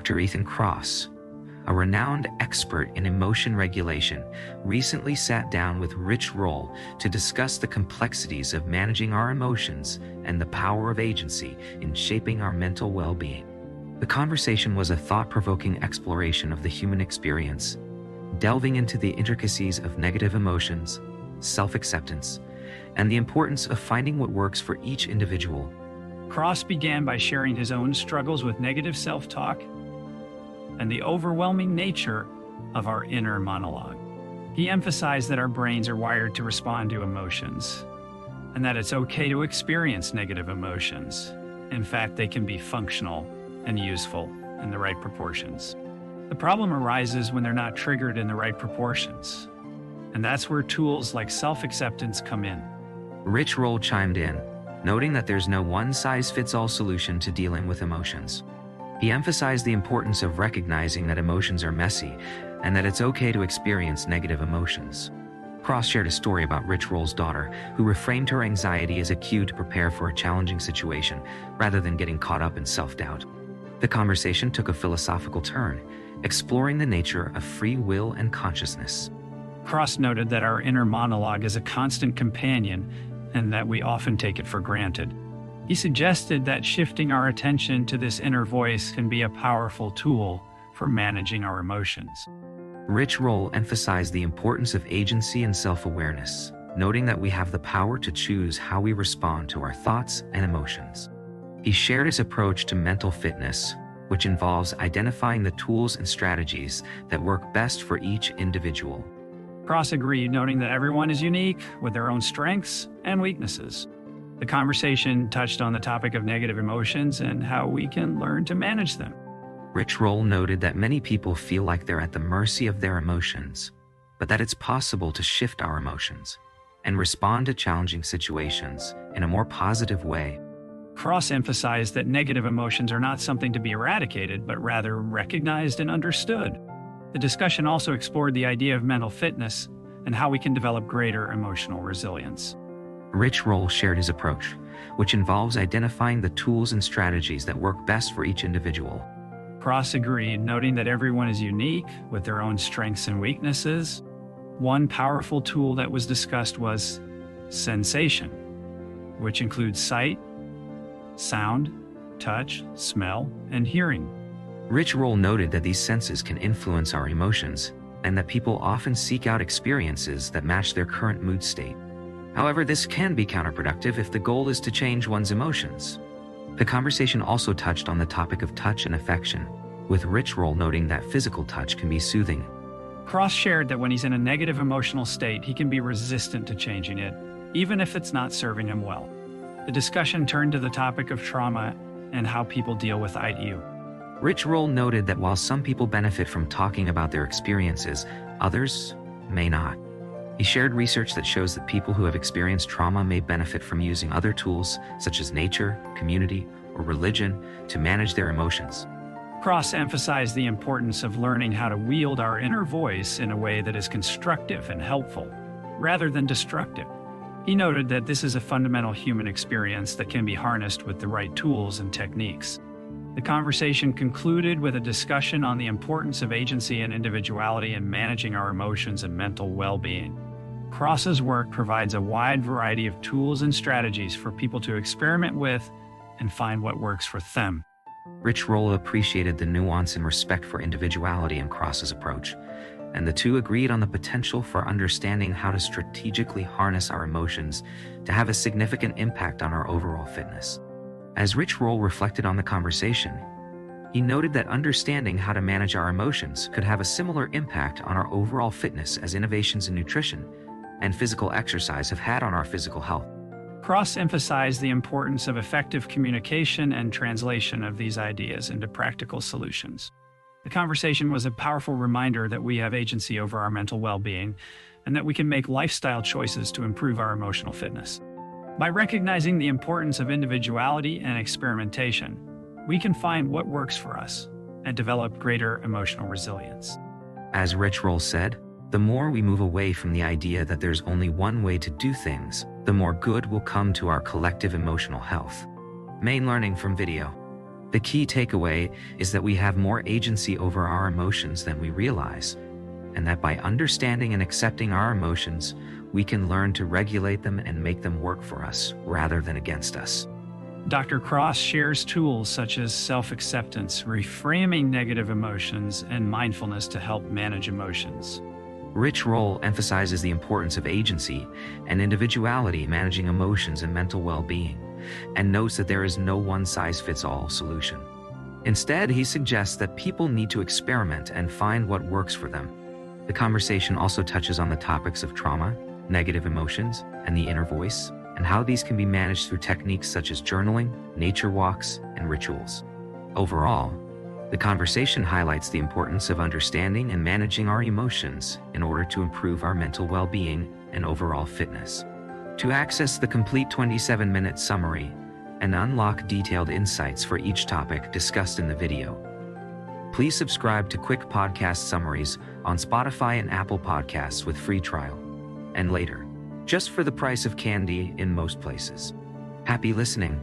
Dr. Ethan Kross, a renowned expert in emotion regulation, recently sat down with Rich Roll to discuss the complexities of managing our emotions and the power of agency in shaping our mental well-being. The conversation was a thought-provoking exploration of the human experience, delving into the intricacies of negative emotions, self-acceptance, and the importance of finding what works for each individual. Kross began by sharing his own struggles with negative self-talk and the overwhelming nature of our inner monologue. He emphasized that our brains are wired to respond to emotions, and that it's okay to experience negative emotions. In fact, they can be functional and useful in the right proportions. The problem arises when they're not triggered in the right proportions, and that's where tools like self-acceptance come in. Rich Roll chimed in, noting that there's no one-size-fits-all solution to dealing with emotions. He emphasized the importance of recognizing that emotions are messy and that it's okay to experience negative emotions. Kross shared a story about Rich Roll's daughter, who reframed her anxiety as a cue to prepare for a challenging situation rather than getting caught up in self-doubt. The conversation took a philosophical turn, exploring the nature of free will and consciousness. Kross noted that our inner monologue is a constant companion and that we often take it for granted. He suggested that shifting our attention to this inner voice can be a powerful tool for managing our emotions. Rich Roll emphasized the importance of agency and self-awareness, noting that we have the power to choose how we respond to our thoughts and emotions. He shared his approach to mental fitness, which involves identifying the tools and strategies that work best for each individual. Kross agreed, noting that everyone is unique with their own strengths and weaknesses. The conversation touched on the topic of negative emotions and how we can learn to manage them. Rich Roll noted that many people feel like they're at the mercy of their emotions, but that it's possible to shift our emotions and respond to challenging situations in a more positive way. Kross emphasized that negative emotions are not something to be eradicated, but rather recognized and understood. The discussion also explored the idea of mental fitness and how we can develop greater emotional resilience. Rich Roll shared his approach, which involves identifying the tools and strategies that work best for each individual. Kross agreed, noting that everyone is unique with their own strengths and weaknesses. One powerful tool that was discussed was sensation, which includes sight, sound, touch, smell, and hearing. Rich Roll noted that these senses can influence our emotions, and that people often seek out experiences that match their current mood state. However, this can be counterproductive if the goal is to change one's emotions. The conversation also touched on the topic of touch and affection, with Rich Roll noting that physical touch can be soothing. Kross shared that when he's in a negative emotional state, he can be resistant to changing it, even if it's not serving him well. The discussion turned to the topic of trauma and how people deal with IU. Rich Roll noted that while some people benefit from talking about their experiences, others may not. He shared research that shows that people who have experienced trauma may benefit from using other tools, such as nature, community, or religion, to manage their emotions. Kross emphasized the importance of learning how to wield our inner voice in a way that is constructive and helpful, rather than destructive. He noted that this is a fundamental human experience that can be harnessed with the right tools and techniques. The conversation concluded with a discussion on the importance of agency and individuality in managing our emotions and mental well-being. Kross's work provides a wide variety of tools and strategies for people to experiment with and find what works for them. Rich Roll appreciated the nuance and respect for individuality in Kross's approach, and the two agreed on the potential for understanding how to strategically harness our emotions to have a significant impact on our overall fitness. As Rich Roll reflected on the conversation, he noted that understanding how to manage our emotions could have a similar impact on our overall fitness as innovations in nutrition and physical exercise have had on our physical health. Kross emphasized the importance of effective communication and translation of these ideas into practical solutions. The conversation was a powerful reminder that we have agency over our mental well-being and that we can make lifestyle choices to improve our emotional fitness. By recognizing the importance of individuality and experimentation, we can find what works for us and develop greater emotional resilience. As Rich Roll said, the more we move away from the idea that there's only one way to do things, the more good will come to our collective emotional health. Main learning from video. The key takeaway is that we have more agency over our emotions than we realize, and that by understanding and accepting our emotions, we can learn to regulate them and make them work for us rather than against us. Dr. Kross shares tools such as self-acceptance, reframing negative emotions, and mindfulness to help manage emotions. Rich Roll emphasizes the importance of agency and individuality managing emotions and mental well-being, and notes that there is no one-size-fits-all solution. Instead, he suggests that people need to experiment and find what works for them. The conversation also touches on the topics of trauma, negative emotions, and the inner voice, and how these can be managed through techniques such as journaling, nature walks, and rituals. Overall, the conversation highlights the importance of understanding and managing our emotions in order to improve our mental well-being and overall fitness. To access the complete 27-minute summary and unlock detailed insights for each topic discussed in the video, please subscribe to Quick Podcast Summaries on Spotify and Apple Podcasts with free trial. And later, just for the price of candy in most places. Happy listening.